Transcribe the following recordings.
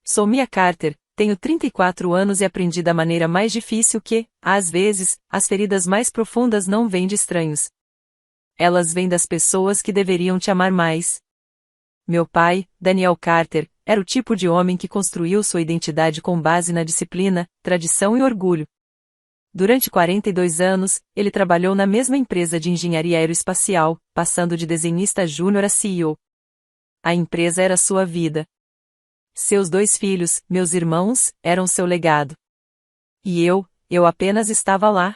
sou Mia Carter, tenho 34 anos e aprendi da maneira mais difícil que, às vezes, as feridas mais profundas não vêm de estranhos. Elas vêm das pessoas que deveriam te amar mais. Meu pai, Daniel Carter, era o tipo de homem que construiu sua identidade com base na disciplina, tradição e orgulho. Durante 42 anos, ele trabalhou na mesma empresa de engenharia aeroespacial, passando de desenhista júnior a CEO. A empresa era sua vida. Seus 2 filhos, meus irmãos, eram seu legado. E eu apenas estava lá.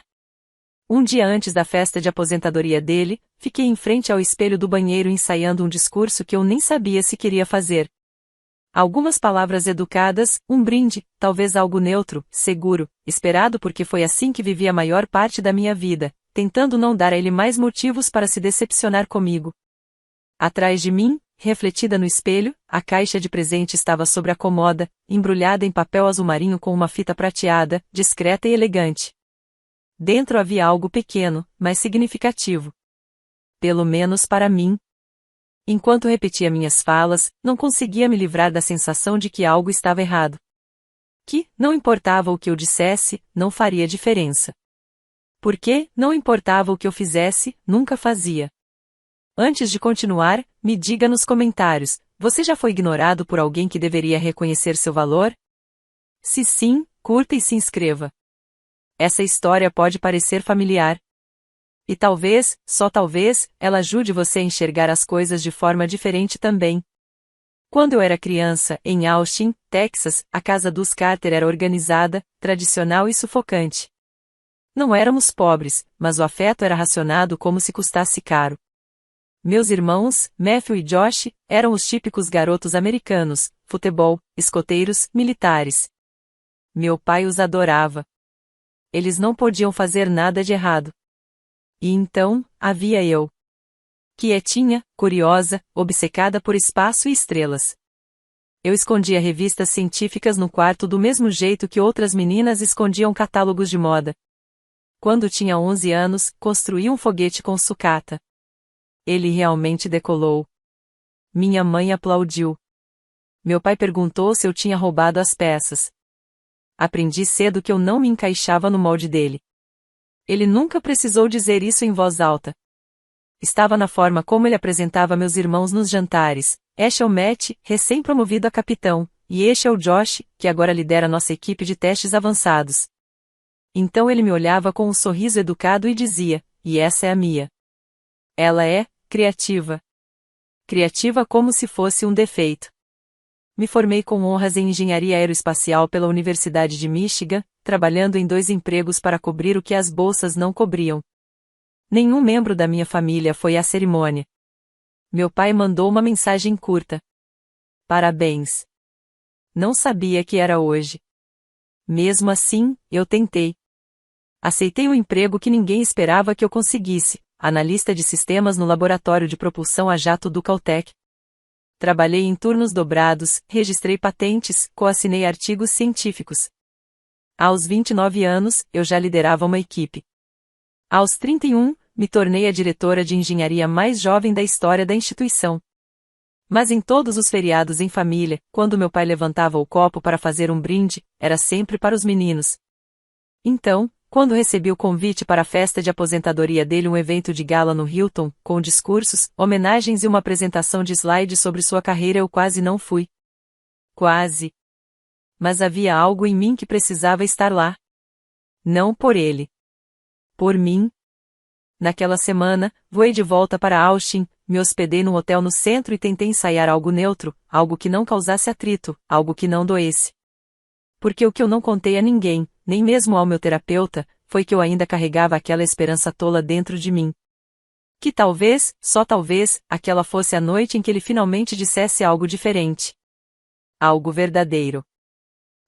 Um dia antes da festa de aposentadoria dele, fiquei em frente ao espelho do banheiro ensaiando um discurso que eu nem sabia se queria fazer. Algumas palavras educadas, um brinde, talvez algo neutro, seguro, esperado porque foi assim que vivi a maior parte da minha vida, tentando não dar a ele mais motivos para se decepcionar comigo. Atrás de mim, refletida no espelho, a caixa de presente estava sobre a comoda, embrulhada em papel azul marinho com uma fita prateada, discreta e elegante. Dentro havia algo pequeno, mas significativo. Pelo menos para mim. Enquanto repetia minhas falas, não conseguia me livrar da sensação de que algo estava errado. Que, não importava o que eu dissesse, não faria diferença. Porque, não importava o que eu fizesse, nunca fazia. Antes de continuar, me diga nos comentários, você já foi ignorado por alguém que deveria reconhecer seu valor? Se sim, curta e se inscreva. Essa história pode parecer familiar. E talvez, só talvez, ela ajude você a enxergar as coisas de forma diferente também. Quando eu era criança, em Austin, Texas, a casa dos Carter era organizada, tradicional e sufocante. Não éramos pobres, mas o afeto era racionado como se custasse caro. Meus irmãos, Matthew e Josh, eram os típicos garotos americanos, futebol, escoteiros, militares. Meu pai os adorava. Eles não podiam fazer nada de errado. E então, havia eu. Quietinha, curiosa, obcecada por espaço e estrelas. Eu escondia revistas científicas no quarto do mesmo jeito que outras meninas escondiam catálogos de moda. Quando tinha 11 anos, construí um foguete com sucata. Ele realmente decolou. Minha mãe aplaudiu. Meu pai perguntou se eu tinha roubado as peças. Aprendi cedo que eu não me encaixava no molde dele. Ele nunca precisou dizer isso em voz alta. Estava na forma como ele apresentava meus irmãos nos jantares. Este é o Matt, recém-promovido a capitão, e este é o Josh, que agora lidera nossa equipe de testes avançados. Então ele me olhava com um sorriso educado e dizia, e essa é a Mia. Ela é criativa. Criativa como se fosse um defeito. Me formei com honras em engenharia aeroespacial pela Universidade de Michigan, trabalhando em 2 empregos para cobrir o que as bolsas não cobriam. Nenhum membro da minha família foi à cerimônia. Meu pai mandou uma mensagem curta. Parabéns. Não sabia que era hoje. Mesmo assim, eu tentei. Aceitei um emprego que ninguém esperava que eu conseguisse, analista de sistemas no laboratório de propulsão a jato do Caltech. Trabalhei em turnos dobrados, registrei patentes, coassinei artigos científicos. Aos 29 anos, eu já liderava uma equipe. Aos 31, me tornei a diretora de engenharia mais jovem da história da instituição. Mas em todos os feriados em família, quando meu pai levantava o copo para fazer um brinde, era sempre para os meninos. Então, quando recebi o convite para a festa de aposentadoria dele, um evento de gala no Hilton, com discursos, homenagens e uma apresentação de slides sobre sua carreira, eu quase não fui. Quase. Mas havia algo em mim que precisava estar lá. Não por ele. Por mim. Naquela semana, voei de volta para Austin, me hospedei num hotel no centro e tentei ensaiar algo neutro, algo que não causasse atrito, algo que não doesse. Porque o que eu não contei a ninguém, nem mesmo ao meu terapeuta, foi que eu ainda carregava aquela esperança tola dentro de mim. Que talvez, só talvez, aquela fosse a noite em que ele finalmente dissesse algo diferente. Algo verdadeiro.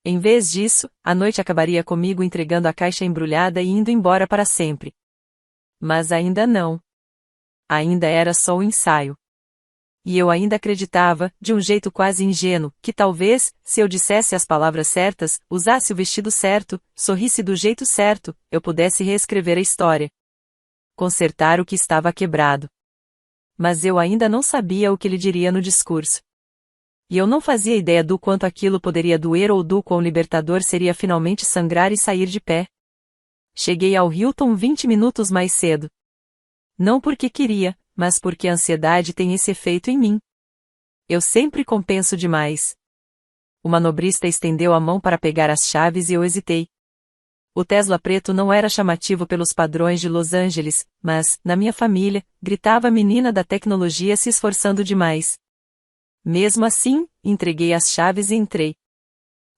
Em vez disso, a noite acabaria comigo entregando a caixa embrulhada e indo embora para sempre. Mas ainda não. Ainda era só um ensaio. E eu ainda acreditava, de um jeito quase ingênuo, que talvez, se eu dissesse as palavras certas, usasse o vestido certo, sorrisse do jeito certo, eu pudesse reescrever a história. Consertar o que estava quebrado. Mas eu ainda não sabia o que ele diria no discurso. E eu não fazia ideia do quanto aquilo poderia doer ou do quão libertador seria finalmente sangrar e sair de pé. Cheguei ao Hilton 20 minutos mais cedo. Não porque queria, mas porque a ansiedade tem esse efeito em mim. Eu sempre compenso demais. O manobrista estendeu a mão para pegar as chaves e eu hesitei. O Tesla preto não era chamativo pelos padrões de Los Angeles, mas, na minha família, gritava a menina da tecnologia se esforçando demais. Mesmo assim, entreguei as chaves e entrei.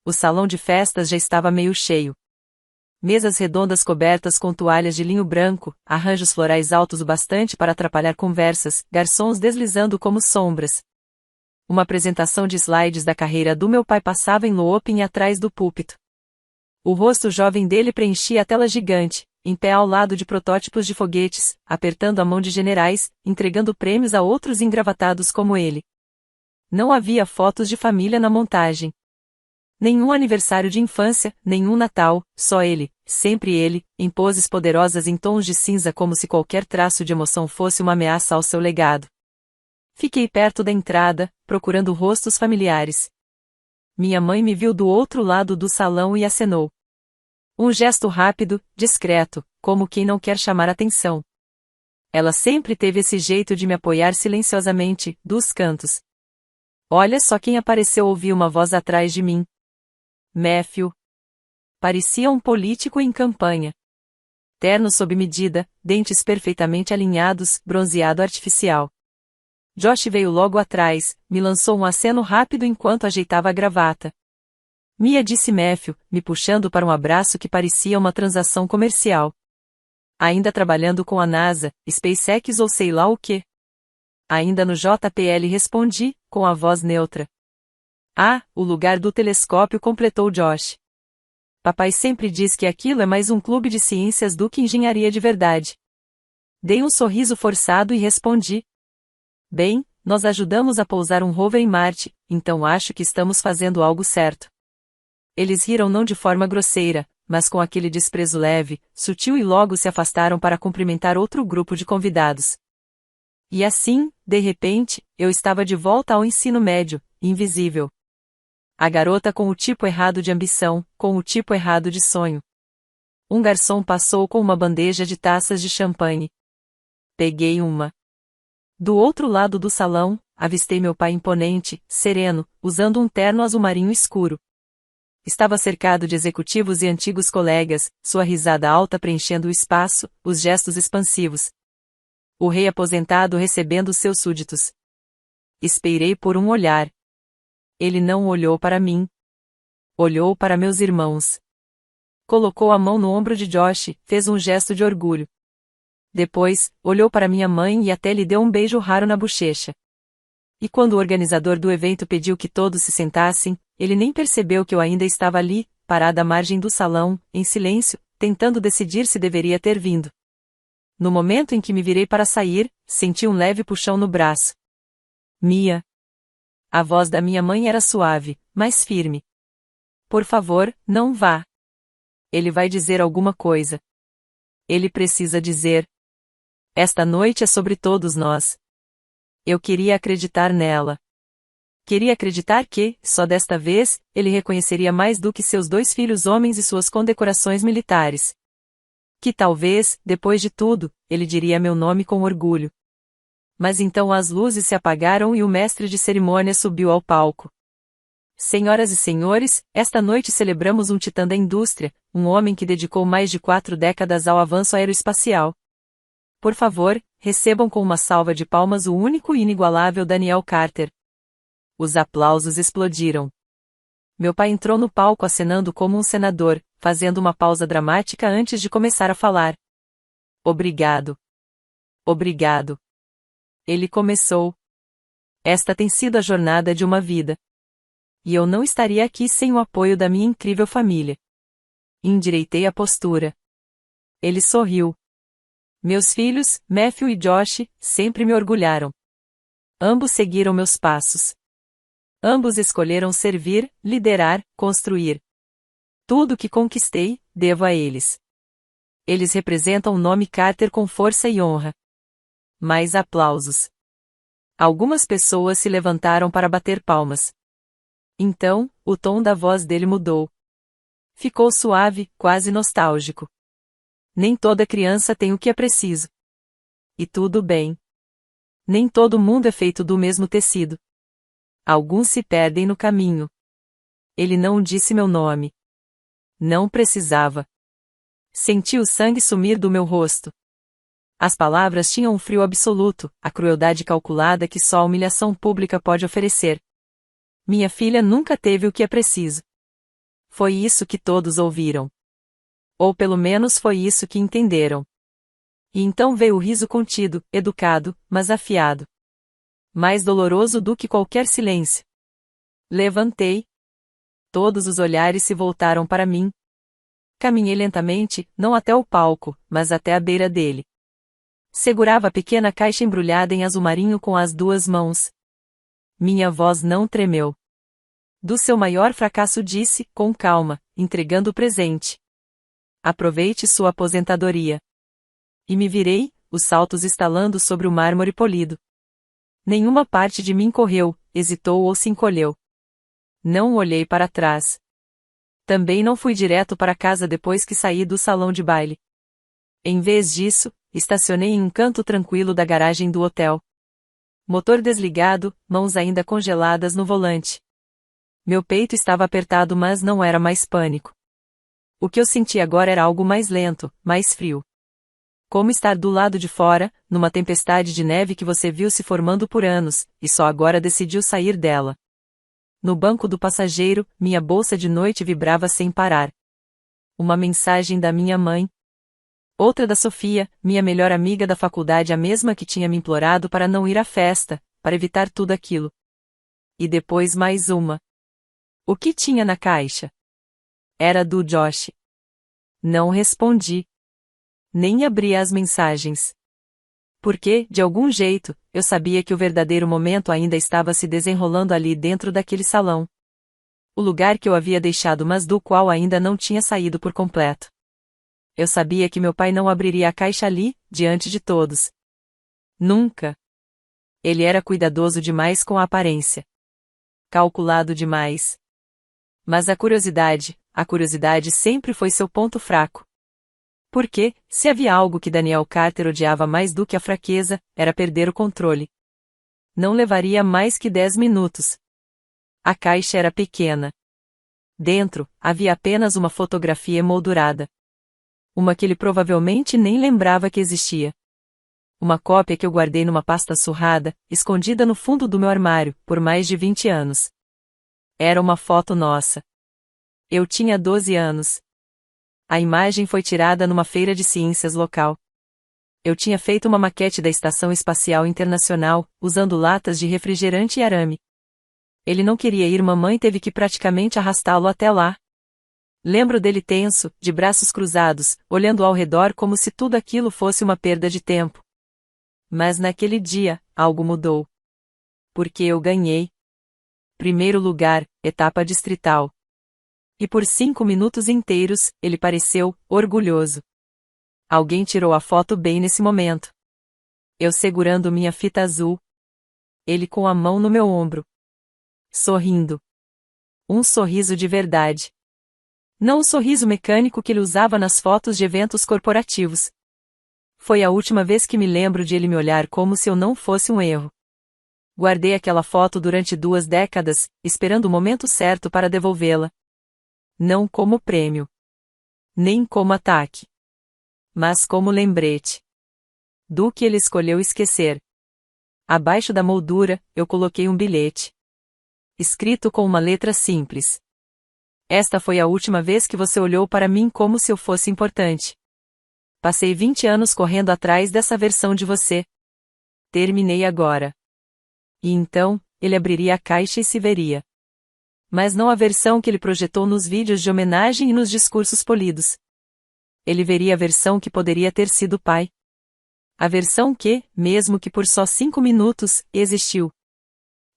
O salão de festas já estava meio cheio. Mesas redondas cobertas com toalhas de linho branco, arranjos florais altos o bastante para atrapalhar conversas, garçons deslizando como sombras. Uma apresentação de slides da carreira do meu pai passava em looping atrás do púlpito. O rosto jovem dele preenchia a tela gigante, em pé ao lado de protótipos de foguetes, apertando a mão de generais, entregando prêmios a outros engravatados como ele. Não havia fotos de família na montagem. Nenhum aniversário de infância, nenhum Natal, só ele, sempre ele, em poses poderosas em tons de cinza como se qualquer traço de emoção fosse uma ameaça ao seu legado. Fiquei perto da entrada, procurando rostos familiares. Minha mãe me viu do outro lado do salão e acenou. Um gesto rápido, discreto, como quem não quer chamar atenção. Ela sempre teve esse jeito de me apoiar silenciosamente, dos cantos. Olha só quem apareceu, ouvi uma voz atrás de mim. Matthew. Parecia um político em campanha. Terno sob medida, dentes perfeitamente alinhados, bronzeado artificial. Josh veio logo atrás, me lançou um aceno rápido enquanto ajeitava a gravata. Mia, disse Matthew, me puxando para um abraço que parecia uma transação comercial. Ainda trabalhando com a NASA, SpaceX ou sei lá o quê. Ainda no JPL, respondi, com a voz neutra. Ah, o lugar do telescópio, completou Josh. Papai sempre diz que aquilo é mais um clube de ciências do que engenharia de verdade. Dei um sorriso forçado e respondi. Bem, nós ajudamos a pousar um rover em Marte, então acho que estamos fazendo algo certo. Eles riram não de forma grosseira, mas com aquele desprezo leve, sutil e logo se afastaram para cumprimentar outro grupo de convidados. E assim, de repente, eu estava de volta ao ensino médio, invisível. A garota com o tipo errado de ambição, com o tipo errado de sonho. Um garçom passou com uma bandeja de taças de champanhe. Peguei uma. Do outro lado do salão, avistei meu pai imponente, sereno, usando um terno azul marinho escuro. Estava cercado de executivos e antigos colegas, sua risada alta preenchendo o espaço, os gestos expansivos. O rei aposentado recebendo seus súditos. Esperei por um olhar. Ele não olhou para mim. Olhou para meus irmãos. Colocou a mão no ombro de Josh, fez um gesto de orgulho. Depois, olhou para minha mãe e até lhe deu um beijo raro na bochecha. E quando o organizador do evento pediu que todos se sentassem, ele nem percebeu que eu ainda estava ali, parada à margem do salão, em silêncio, tentando decidir se deveria ter vindo. No momento em que me virei para sair, senti um leve puxão no braço. Mia. A voz da minha mãe era suave, mas firme. Por favor, não vá. Ele vai dizer alguma coisa. Ele precisa dizer. Esta noite é sobre todos nós. Eu queria acreditar nela. Queria acreditar que, só desta vez, ele reconheceria mais do que seus 2 filhos homens e suas condecorações militares. Que talvez, depois de tudo, ele diria meu nome com orgulho. Mas então as luzes se apagaram e o mestre de cerimônia subiu ao palco. Senhoras e senhores, esta noite celebramos um titã da indústria, um homem que dedicou mais de 4 décadas ao avanço aeroespacial. Por favor, recebam com uma salva de palmas o único e inigualável Daniel Carter. Os aplausos explodiram. Meu pai entrou no palco acenando como um senador, fazendo uma pausa dramática antes de começar a falar. Obrigado. Obrigado. Ele começou. Esta tem sido a jornada de uma vida. E eu não estaria aqui sem o apoio da minha incrível família. Endireitei a postura. Ele sorriu. Meus filhos, Matthew e Josh, sempre me orgulharam. Ambos seguiram meus passos. Ambos escolheram servir, liderar, construir. Tudo que conquistei, devo a eles. Eles representam o nome Carter com força e honra. Mais aplausos. Algumas pessoas se levantaram para bater palmas. Então, o tom da voz dele mudou. Ficou suave, quase nostálgico. Nem toda criança tem o que é preciso. E tudo bem. Nem todo mundo é feito do mesmo tecido. Alguns se perdem no caminho. Ele não disse meu nome. Não precisava. Senti o sangue sumir do meu rosto. As palavras tinham um frio absoluto, a crueldade calculada que só a humilhação pública pode oferecer. Minha filha nunca teve o que é preciso. Foi isso que todos ouviram. Ou pelo menos foi isso que entenderam. E então veio o riso contido, educado, mas afiado. Mais doloroso do que qualquer silêncio. Levantei. Todos os olhares se voltaram para mim. Caminhei lentamente, não até o palco, mas até a beira dele. Segurava a pequena caixa embrulhada em azul marinho com as duas mãos. Minha voz não tremeu. Do seu maior fracasso disse, com calma, entregando o presente. Aproveite sua aposentadoria. E me virei, os saltos estalando sobre o mármore polido. Nenhuma parte de mim correu, hesitou ou se encolheu. Não olhei para trás. Também não fui direto para casa depois que saí do salão de baile. Em vez disso, estacionei em um canto tranquilo da garagem do hotel. Motor desligado, mãos ainda congeladas no volante. Meu peito estava apertado, mas não era mais pânico. O que eu senti agora era algo mais lento, mais frio. Como estar do lado de fora, numa tempestade de neve que você viu se formando por anos, e só agora decidiu sair dela. No banco do passageiro, minha bolsa de noite vibrava sem parar. Uma mensagem da minha mãe. Outra da Sofia, minha melhor amiga da faculdade, a mesma que tinha me implorado para não ir à festa, para evitar tudo aquilo. E depois mais uma. O que tinha na caixa? Era do Josh. Não respondi. Nem abri as mensagens. Porque, de algum jeito, eu sabia que o verdadeiro momento ainda estava se desenrolando ali dentro daquele salão. O lugar que eu havia deixado, mas do qual ainda não tinha saído por completo. Eu sabia que meu pai não abriria a caixa ali, diante de todos. Nunca. Ele era cuidadoso demais com a aparência. Calculado demais. Mas a curiosidade sempre foi seu ponto fraco. Porque, se havia algo que Daniel Carter odiava mais do que a fraqueza, era perder o controle. Não levaria mais que 10 minutos. A caixa era pequena. Dentro, havia apenas uma fotografia emoldurada. Uma que ele provavelmente nem lembrava que existia. Uma cópia que eu guardei numa pasta surrada, escondida no fundo do meu armário, por mais de 20 anos. Era uma foto nossa. Eu tinha 12 anos. A imagem foi tirada numa feira de ciências local. Eu tinha feito uma maquete da Estação Espacial Internacional, usando latas de refrigerante e arame. Ele não queria ir, mamãe teve que praticamente arrastá-lo até lá. Lembro dele tenso, de braços cruzados, olhando ao redor como se tudo aquilo fosse uma perda de tempo. Mas naquele dia, algo mudou. Porque eu ganhei. Primeiro lugar, etapa distrital. E por 5 minutos inteiros, ele pareceu orgulhoso. Alguém tirou a foto bem nesse momento. Eu segurando minha fita azul. Ele com a mão no meu ombro. Sorrindo. Um sorriso de verdade. Não o sorriso mecânico que ele usava nas fotos de eventos corporativos. Foi a última vez que me lembro de ele me olhar como se eu não fosse um erro. Guardei aquela foto durante 2 décadas, esperando o momento certo para devolvê-la. Não como prêmio. Nem como ataque. Mas como lembrete. Do que ele escolheu esquecer. Abaixo da moldura, eu coloquei um bilhete. Escrito com uma letra simples. Esta foi a última vez que você olhou para mim como se eu fosse importante. Passei 20 anos correndo atrás dessa versão de você. Terminei agora. E então, ele abriria a caixa e se veria. Mas não a versão que ele projetou nos vídeos de homenagem e nos discursos polidos. Ele veria a versão que poderia ter sido pai. A versão que, mesmo que por só 5 minutos, existiu.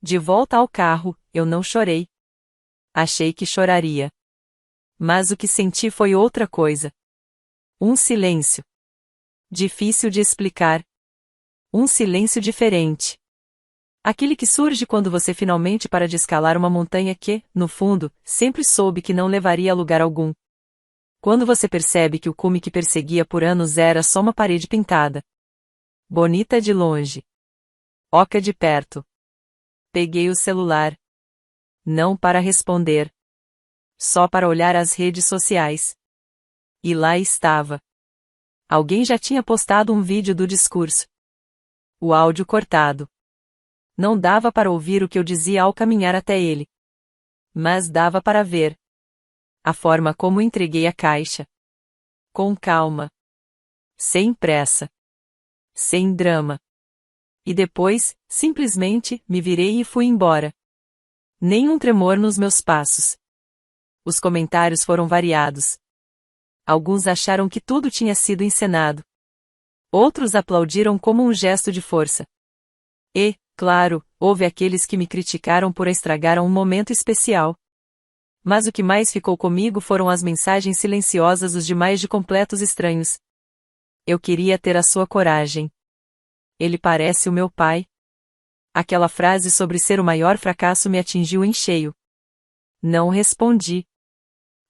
De volta ao carro, eu não chorei. Achei que choraria. Mas o que senti foi outra coisa. Um silêncio. Difícil de explicar. Um silêncio diferente. Aquele que surge quando você finalmente para de escalar uma montanha que, no fundo, sempre soube que não levaria a lugar algum. Quando você percebe que o cume que perseguia por anos era só uma parede pintada. Bonita de longe. Oca de perto. Peguei o celular. Não para responder. Só para olhar as redes sociais. E lá estava. Alguém já tinha postado um vídeo do discurso. O áudio cortado. Não dava para ouvir o que eu dizia ao caminhar até ele. Mas dava para ver. A forma como entreguei a caixa. Com calma. Sem pressa. Sem drama. E depois, simplesmente, me virei e fui embora. Nenhum tremor nos meus passos. Os comentários foram variados. Alguns acharam que tudo tinha sido encenado. Outros aplaudiram como um gesto de força. E, claro, houve aqueles que me criticaram por estragar um momento especial. Mas o que mais ficou comigo foram as mensagens silenciosas dos demais de completos estranhos. Eu queria ter a sua coragem. Ele parece o meu pai. Aquela frase sobre ser o maior fracasso me atingiu em cheio. Não respondi.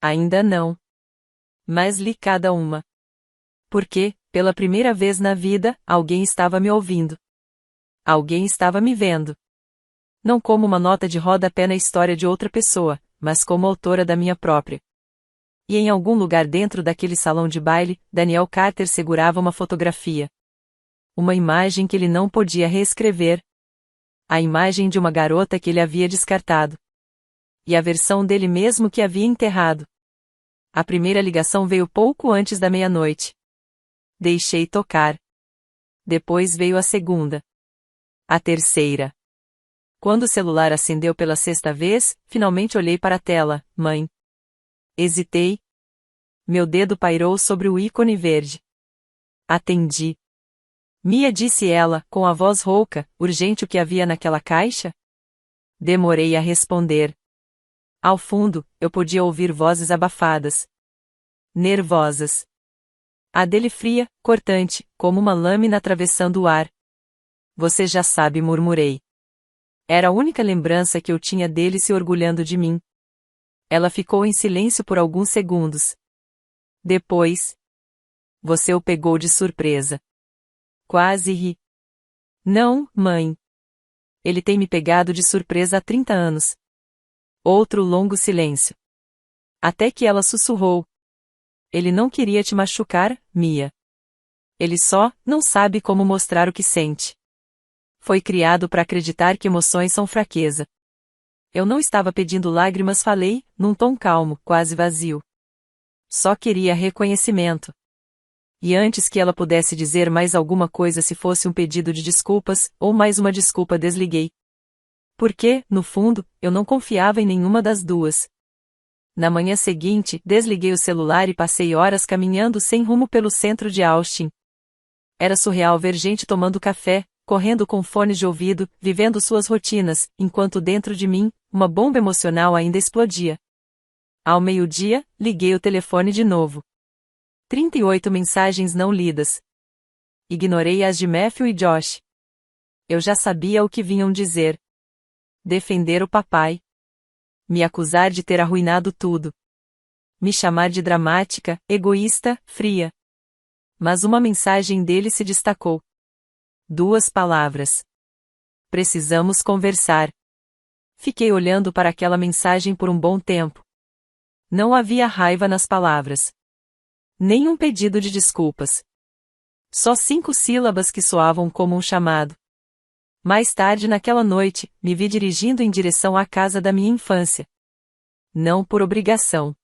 Ainda não. Mas li cada uma. Porque, pela primeira vez na vida, alguém estava me ouvindo. Alguém estava me vendo. Não como uma nota de rodapé na história de outra pessoa, mas como autora da minha própria. E em algum lugar dentro daquele salão de baile, Daniel Carter segurava uma fotografia. Uma imagem que ele não podia reescrever. A imagem de uma garota que ele havia descartado. E a versão dele mesmo que havia enterrado. A primeira ligação veio pouco antes da meia-noite. Deixei tocar. Depois veio a segunda. A terceira. Quando o celular acendeu pela sexta vez, finalmente olhei para a tela, mãe. Hesitei. Meu dedo pairou sobre o ícone verde. Atendi. Mia, disse ela, com a voz rouca, urgente. O que havia naquela caixa? Demorei a responder. Ao fundo, eu podia ouvir vozes abafadas. Nervosas. A dele fria, cortante, como uma lâmina atravessando o ar. Você já sabe, murmurei. Era a única lembrança que eu tinha dele se orgulhando de mim. Ela ficou em silêncio por alguns segundos. Depois. Você o pegou de surpresa. Quase ri. Não, mãe. Ele tem me pegado de surpresa há 30 anos. Outro longo silêncio. Até que ela sussurrou. Ele não queria te machucar, Mia. Ele só não sabe como mostrar o que sente. Foi criado para acreditar que emoções são fraqueza. Eu não estava pedindo lágrimas, falei, num tom calmo, quase vazio. Só queria reconhecimento. E antes que ela pudesse dizer mais alguma coisa, se fosse um pedido de desculpas, ou mais uma desculpa, desliguei. Porque, no fundo, eu não confiava em nenhuma das duas. Na manhã seguinte, desliguei o celular e passei horas caminhando sem rumo pelo centro de Austin. Era surreal ver gente tomando café, correndo com fones de ouvido, vivendo suas rotinas, enquanto dentro de mim, uma bomba emocional ainda explodia. Ao meio-dia, liguei o telefone de novo. 38 mensagens não lidas. Ignorei as de Matthew e Josh. Eu já sabia o que vinham dizer. Defender o papai. Me acusar de ter arruinado tudo. Me chamar de dramática, egoísta, fria. Mas uma mensagem dele se destacou. 2 palavras. Precisamos conversar. Fiquei olhando para aquela mensagem por um bom tempo. Não havia raiva nas palavras. Nenhum pedido de desculpas. Só 5 sílabas que soavam como um chamado. Mais tarde naquela noite, me vi dirigindo em direção à casa da minha infância. Não por obrigação.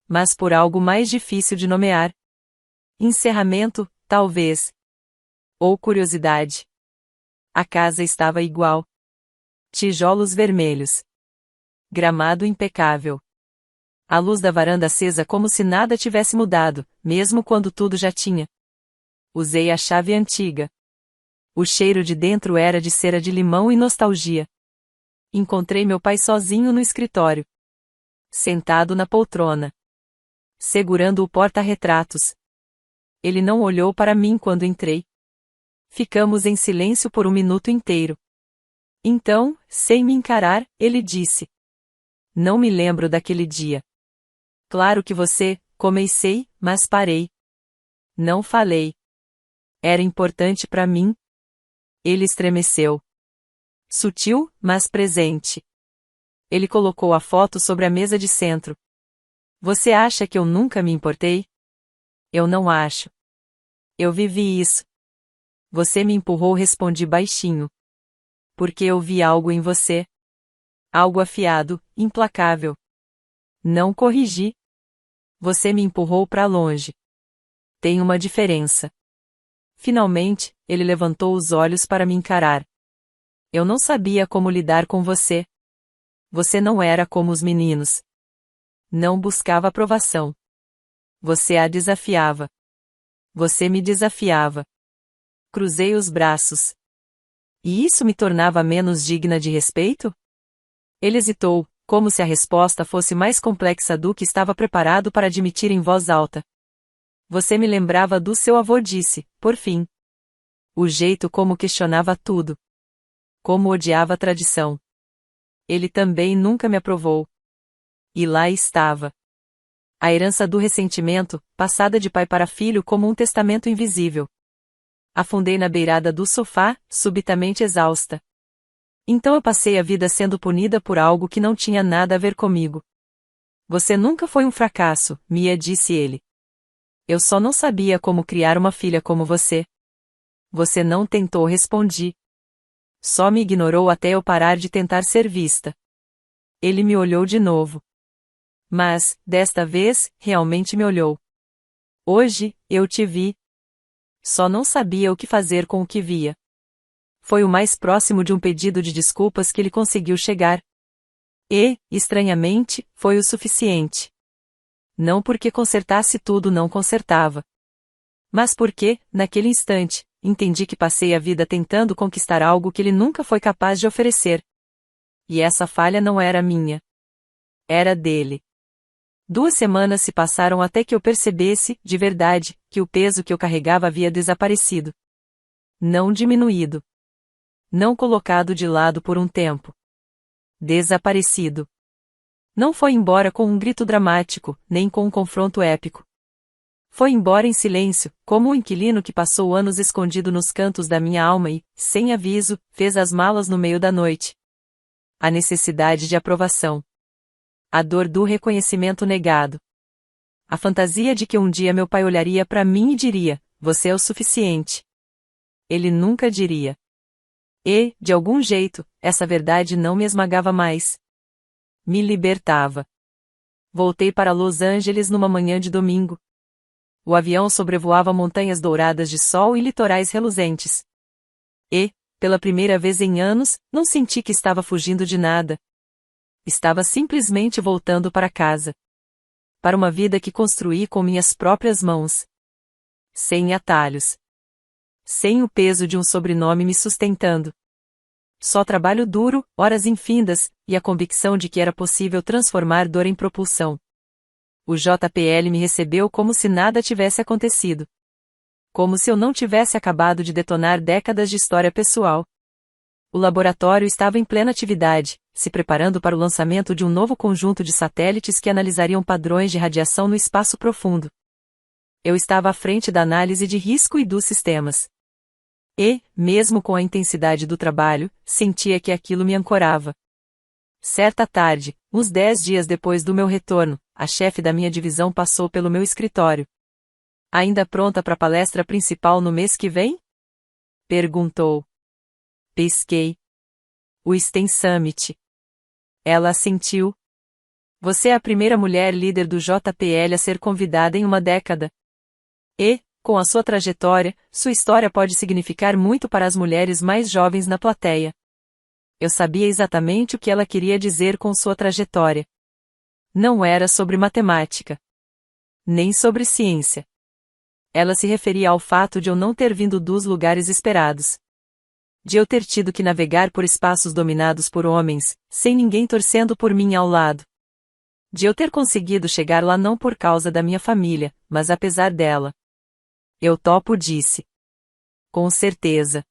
Mas por algo mais difícil de nomear. Encerramento, talvez. Ou curiosidade. A casa estava igual. Tijolos vermelhos. Gramado impecável. A luz da varanda acesa como se nada tivesse mudado, mesmo quando tudo já tinha. Usei a chave antiga. O cheiro de dentro era de cera de limão e nostalgia. Encontrei meu pai sozinho no escritório. Sentado na poltrona. Segurando o porta-retratos. Ele não olhou para mim quando entrei. Ficamos em silêncio por um minuto inteiro. Então, sem me encarar, ele disse: Não me lembro daquele dia. Claro que você, comecei, mas parei. Não falei. Era importante para mim? Ele estremeceu. Sutil, mas presente. Ele colocou a foto sobre a mesa de centro. Você acha que eu nunca me importei? Eu não acho. Eu vivi isso. Você me empurrou, respondi baixinho. Porque eu vi algo em você. Algo afiado, implacável. Não corrigi. Você me empurrou para longe. Tem uma diferença. Finalmente, ele levantou os olhos para me encarar. Eu não sabia como lidar com você. Você não era como os meninos. Não buscava aprovação. Você a desafiava. Você me desafiava. Cruzei os braços. E isso me tornava menos digna de respeito? Ele hesitou, como se a resposta fosse mais complexa do que estava preparado para admitir em voz alta. Você me lembrava do seu avô, disse, por fim. O jeito como questionava tudo. Como odiava a tradição. Ele também nunca me aprovou. E lá estava. A herança do ressentimento, passada de pai para filho como um testamento invisível. Afundei na beirada do sofá, subitamente exausta. Então eu passei a vida sendo punida por algo que não tinha nada a ver comigo. Você nunca foi um fracasso, Mia, disse ele. Eu só não sabia como criar uma filha como você. Você não tentou, respondi. Só me ignorou até eu parar de tentar ser vista. Ele me olhou de novo. Mas, desta vez, realmente me olhou. Hoje, eu te vi. Só não sabia o que fazer com o que via. Foi o mais próximo de um pedido de desculpas que ele conseguiu chegar. E, estranhamente, foi o suficiente. Não porque consertasse tudo, não consertava. Mas porque, naquele instante, entendi que passei a vida tentando conquistar algo que ele nunca foi capaz de oferecer. E essa falha não era minha. Era dele. 2 semanas se passaram até que eu percebesse, de verdade, que o peso que eu carregava havia desaparecido. Não diminuído. Não colocado de lado por um tempo. Desaparecido. Não foi embora com um grito dramático, nem com um confronto épico. Foi embora em silêncio, como um inquilino que passou anos escondido nos cantos da minha alma e, sem aviso, fez as malas no meio da noite. A necessidade de aprovação. A dor do reconhecimento negado. A fantasia de que um dia meu pai olharia para mim e diria, você é o suficiente. Ele nunca diria. E, de algum jeito, essa verdade não me esmagava mais. Me libertava. Voltei para Los Angeles numa manhã de domingo. O avião sobrevoava montanhas douradas de sol e litorais reluzentes. E, pela primeira vez em anos, não senti que estava fugindo de nada. Estava simplesmente voltando para casa. Para uma vida que construí com minhas próprias mãos. Sem atalhos. Sem o peso de um sobrenome me sustentando. Só trabalho duro, horas infindas, e a convicção de que era possível transformar dor em propulsão. O JPL me recebeu como se nada tivesse acontecido. Como se eu não tivesse acabado de detonar décadas de história pessoal. O laboratório estava em plena atividade, se preparando para o lançamento de um novo conjunto de satélites que analisariam padrões de radiação no espaço profundo. Eu estava à frente da análise de risco e dos sistemas. E, mesmo com a intensidade do trabalho, sentia que aquilo me ancorava. Certa tarde, uns 10 dias depois do meu retorno, a chefe da minha divisão passou pelo meu escritório. Ainda pronta para a palestra principal no mês que vem? Perguntou. Pesquei. O STEM Summit. Ela assentiu. Você é a primeira mulher líder do JPL a ser convidada em uma década. E, com a sua trajetória, sua história pode significar muito para as mulheres mais jovens na plateia. Eu sabia exatamente o que ela queria dizer com sua trajetória. Não era sobre matemática. Nem sobre ciência. Ela se referia ao fato de eu não ter vindo dos lugares esperados. De eu ter tido que navegar por espaços dominados por homens, sem ninguém torcendo por mim ao lado. De eu ter conseguido chegar lá não por causa da minha família, mas apesar dela. Eu topo, disse. Com certeza.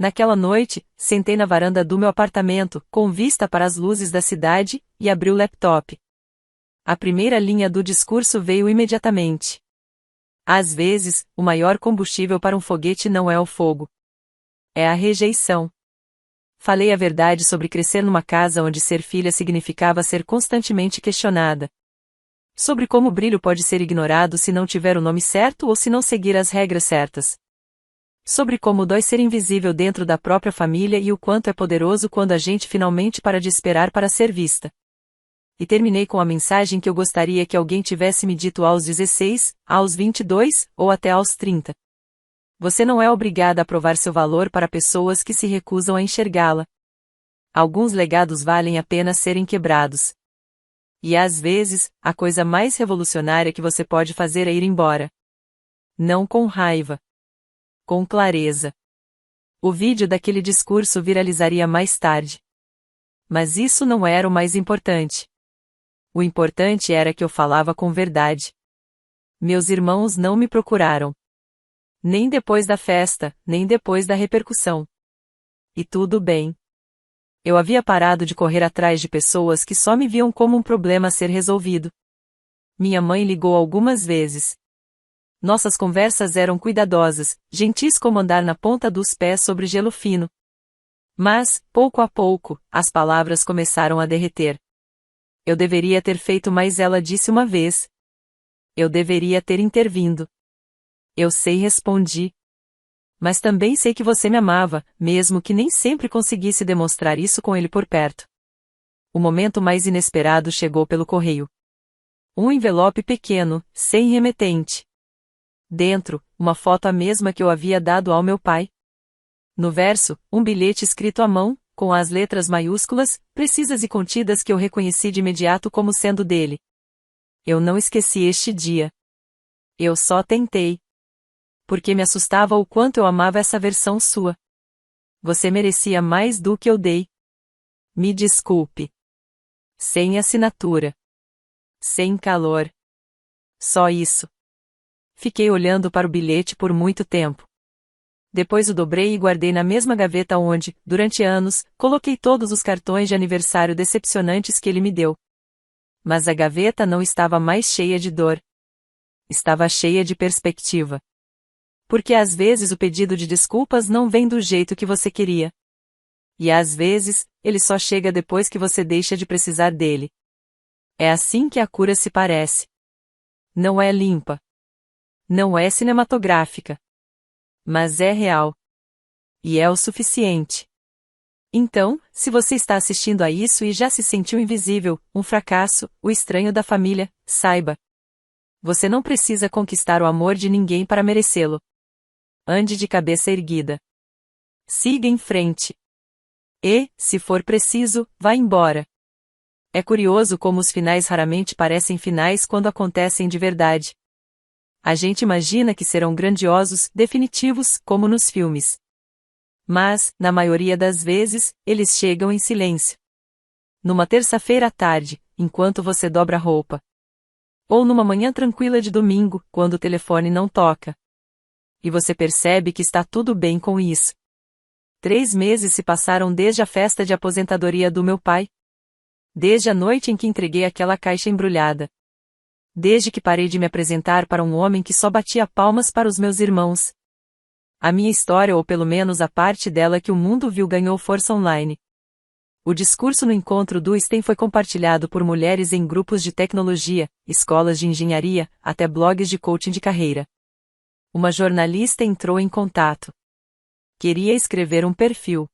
Naquela noite, sentei na varanda do meu apartamento, com vista para as luzes da cidade, e abri o laptop. A primeira linha do discurso veio imediatamente. Às vezes, o maior combustível para um foguete não é o fogo. É a rejeição. Falei a verdade sobre crescer numa casa onde ser filha significava ser constantemente questionada. Sobre como o brilho pode ser ignorado se não tiver o nome certo ou se não seguir as regras certas. Sobre como dói ser invisível dentro da própria família e o quanto é poderoso quando a gente finalmente para de esperar para ser vista. E terminei com a mensagem que eu gostaria que alguém tivesse me dito aos 16, aos 22, ou até aos 30. Você não é obrigada a provar seu valor para pessoas que se recusam a enxergá-la. Alguns legados valem a pena serem quebrados. E às vezes, a coisa mais revolucionária que você pode fazer é ir embora. Não com raiva. Com clareza. O vídeo daquele discurso viralizaria mais tarde. Mas isso não era o mais importante. O importante era que eu falava com verdade. Meus irmãos não me procuraram. Nem depois da festa, nem depois da repercussão. E tudo bem. Eu havia parado de correr atrás de pessoas que só me viam como um problema a ser resolvido. Minha mãe ligou algumas vezes. Nossas conversas eram cuidadosas, gentis como andar na ponta dos pés sobre gelo fino. Mas, pouco a pouco, as palavras começaram a derreter. Eu deveria ter feito mais, ela disse uma vez. Eu deveria ter intervindo. Eu sei, respondi. Mas também sei que você me amava, mesmo que nem sempre conseguisse demonstrar isso com ele por perto. O momento mais inesperado chegou pelo correio. Um envelope pequeno, sem remetente. Dentro, uma foto a mesma que eu havia dado ao meu pai. No verso, um bilhete escrito à mão, com as letras maiúsculas, precisas e contidas que eu reconheci de imediato como sendo dele. Eu não esqueci este dia. Eu só tentei. Porque me assustava o quanto eu amava essa versão sua. Você merecia mais do que eu dei. Me desculpe. Sem assinatura. Sem calor. Só isso. Fiquei olhando para o bilhete por muito tempo. Depois o dobrei e guardei na mesma gaveta onde, durante anos, coloquei todos os cartões de aniversário decepcionantes que ele me deu. Mas a gaveta não estava mais cheia de dor. Estava cheia de perspectiva. Porque às vezes o pedido de desculpas não vem do jeito que você queria. E às vezes, ele só chega depois que você deixa de precisar dele. É assim que a cura se parece. Não é limpa. Não é cinematográfica. Mas é real. E é o suficiente. Então, se você está assistindo a isso e já se sentiu invisível, um fracasso, o estranho da família, saiba. Você não precisa conquistar o amor de ninguém para merecê-lo. Ande de cabeça erguida. Siga em frente. E, se for preciso, vá embora. É curioso como os finais raramente parecem finais quando acontecem de verdade. A gente imagina que serão grandiosos, definitivos, como nos filmes. Mas, na maioria das vezes, eles chegam em silêncio. Numa terça-feira à tarde, enquanto você dobra a roupa. Ou numa manhã tranquila de domingo, quando o telefone não toca. E você percebe que está tudo bem com isso. 3 meses se passaram desde a festa de aposentadoria do meu pai. Desde a noite em que entreguei aquela caixa embrulhada. Desde que parei de me apresentar para um homem que só batia palmas para os meus irmãos. A minha história, ou pelo menos a parte dela que o mundo viu, ganhou força online. O discurso no encontro do STEM foi compartilhado por mulheres em grupos de tecnologia, escolas de engenharia, até blogs de coaching de carreira. Uma jornalista entrou em contato. Queria escrever um perfil.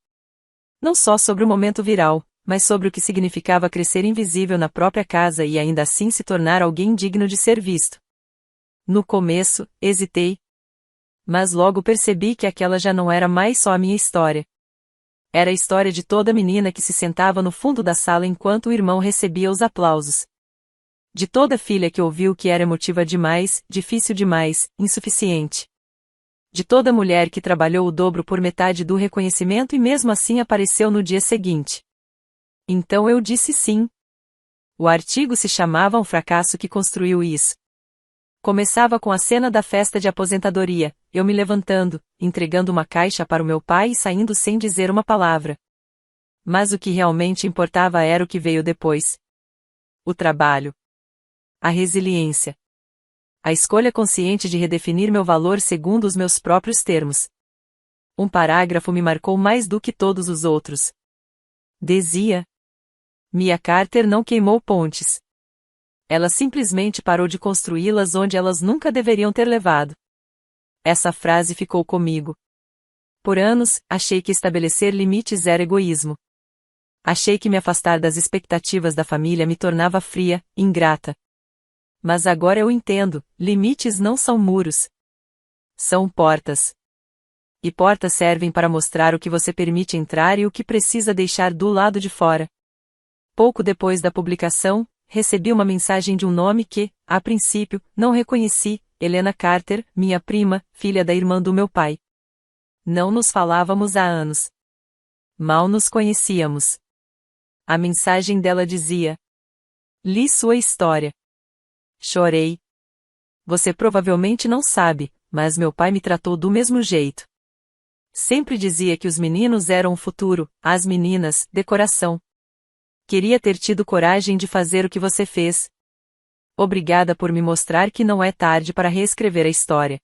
Não só sobre o momento viral, mas sobre o que significava crescer invisível na própria casa e ainda assim se tornar alguém digno de ser visto. No começo, hesitei. Mas logo percebi que aquela já não era mais só a minha história. Era a história de toda menina que se sentava no fundo da sala enquanto o irmão recebia os aplausos. De toda filha que ouviu que era emotiva demais, difícil demais, insuficiente. De toda mulher que trabalhou o dobro por metade do reconhecimento e mesmo assim apareceu no dia seguinte. Então eu disse sim. O artigo se chamava Um Fracasso que Construiu Isso. Começava com a cena da festa de aposentadoria, eu me levantando, entregando uma caixa para o meu pai e saindo sem dizer uma palavra. Mas o que realmente importava era o que veio depois. O trabalho. A resiliência. A escolha consciente de redefinir meu valor segundo os meus próprios termos. Um parágrafo me marcou mais do que todos os outros. Dizia: Mia Carter não queimou pontes. Ela simplesmente parou de construí-las onde elas nunca deveriam ter levado. Essa frase ficou comigo. Por anos, achei que estabelecer limites era egoísmo. Achei que me afastar das expectativas da família me tornava fria, ingrata. Mas agora eu entendo, limites não são muros. São portas. E portas servem para mostrar o que você permite entrar e o que precisa deixar do lado de fora. Pouco depois da publicação, recebi uma mensagem de um nome que, a princípio, não reconheci, Helena Carter, minha prima, filha da irmã do meu pai. Não nos falávamos há anos. Mal nos conhecíamos. A mensagem dela dizia: Li sua história. Chorei. Você provavelmente não sabe, mas meu pai me tratou do mesmo jeito. Sempre dizia que os meninos eram o futuro, as meninas, decoração. Queria ter tido coragem de fazer o que você fez. Obrigada por me mostrar que não é tarde para reescrever a história.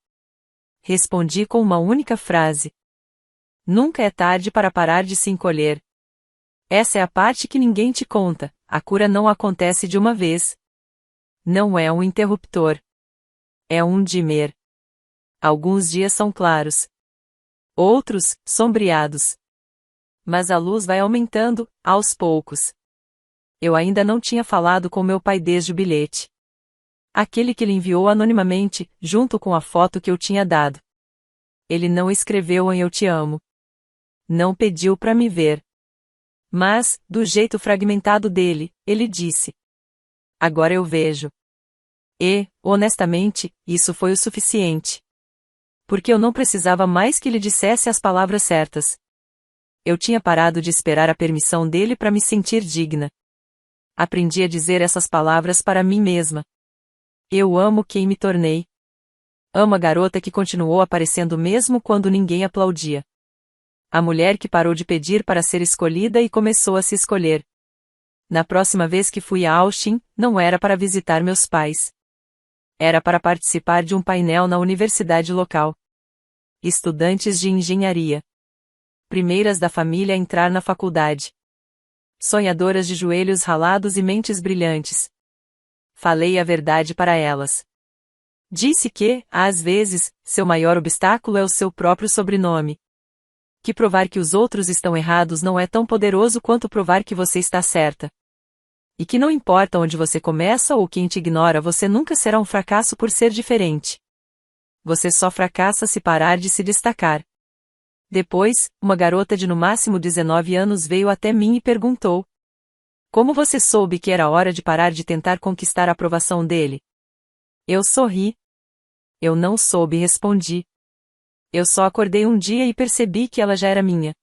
Respondi com uma única frase. Nunca é tarde para parar de se encolher. Essa é a parte que ninguém te conta, a cura não acontece de uma vez. Não é um interruptor. É um dimmer. Alguns dias são claros. Outros, sombreados. Mas a luz vai aumentando, aos poucos. Eu ainda não tinha falado com meu pai desde o bilhete. Aquele que lhe enviou anonimamente, junto com a foto que eu tinha dado. Ele não escreveu em Eu te amo. Não pediu para me ver. Mas, do jeito fragmentado dele, ele disse: Agora eu vejo. E, honestamente, isso foi o suficiente. Porque eu não precisava mais que ele dissesse as palavras certas. Eu tinha parado de esperar a permissão dele para me sentir digna. Aprendi a dizer essas palavras para mim mesma. Eu amo quem me tornei. Amo a garota que continuou aparecendo mesmo quando ninguém aplaudia. A mulher que parou de pedir para ser escolhida e começou a se escolher. Na próxima vez que fui a Austin, não era para visitar meus pais. Era para participar de um painel na universidade local. Estudantes de engenharia. Primeiras da família a entrar na faculdade. Sonhadoras de joelhos ralados e mentes brilhantes. Falei a verdade para elas. Disse que, às vezes, seu maior obstáculo é o seu próprio sobrenome. Que provar que os outros estão errados não é tão poderoso quanto provar que você está certa. E que não importa onde você começa ou quem te ignora, você nunca será um fracasso por ser diferente. Você só fracassa se parar de se destacar. Depois, uma garota de no máximo 19 anos veio até mim e perguntou: Como você soube que era hora de parar de tentar conquistar a aprovação dele? Eu sorri. Eu não soube, respondi. Eu só acordei um dia e percebi que ela já era minha.